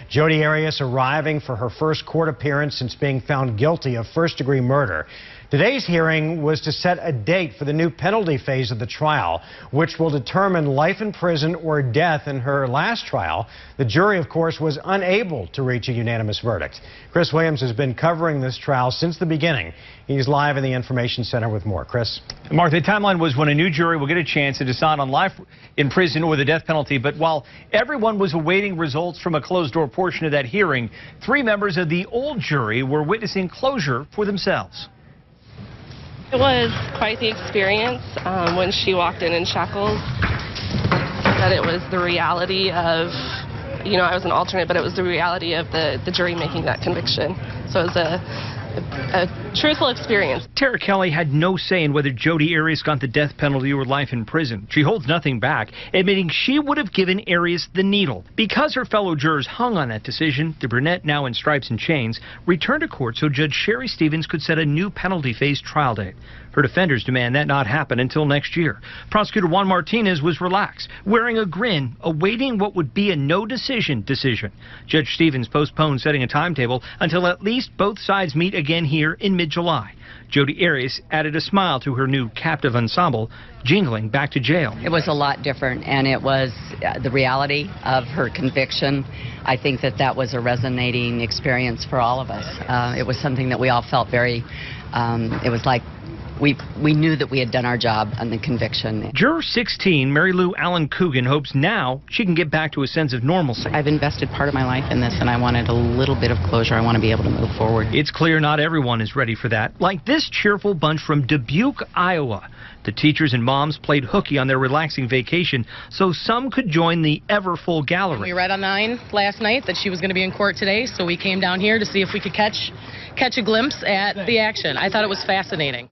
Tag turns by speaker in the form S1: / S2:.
S1: Jodi Arias arriving for her first court appearance since being found guilty of first-degree murder. Today's hearing was to set a date for the new penalty phase of the trial, which will determine life in prison or death. In her last trial, the jury, of course, was unable to reach a unanimous verdict. Chris Williams has been covering this trial since the beginning. He's live in the Information Center with more. Chris.
S2: Mark, the timeline was when a new jury will get a chance to decide on life in prison or the death penalty. But while everyone was awaiting results from a closed-door portion of that hearing, 3 members of the old jury were witnessing closure for themselves.
S3: It was quite the experience when she walked in shackles, that it was the reality of, I was an alternate, but it was the reality of the jury making that conviction. So it was a truthful experience.
S2: Tara Kelly had no say in whether Jodi Arias got the death penalty or life in prison. She holds nothing back, admitting she would have given Arias the needle. Because her fellow jurors hung on that decision, the brunette, now in stripes and chains, returned to court so Judge Sherry Stevens could set a new penalty phase trial date. Her defenders demand that not happen until next year. Prosecutor Juan Martinez was relaxed, wearing a grin, awaiting what would be a no-decision decision. Judge Stevens postponed setting a timetable until at least both sides meet again here in mid-July. Jodi Arias added a smile to her new captive ensemble, jingling back to jail.
S4: It was a lot different, and it was the reality of her conviction. I think that was a resonating experience for all of us. It was something that we all felt very, it was like we knew that we had done our job on the conviction.
S2: Juror 16, Mary Lou Allen Coogan, hopes now she can get back to a sense of normalcy.
S5: I've invested part of my life in this, and I wanted a little bit of closure. I want to be able to move forward.
S2: It's clear not everyone is ready for that, like this cheerful bunch from Dubuque, Iowa. The teachers and moms played hooky on their relaxing vacation so some could join the ever-full gallery.
S6: We read on 9 last night that she was going to be in court today, so we came down here to see if we could catch a glimpse at the action. I thought it was fascinating.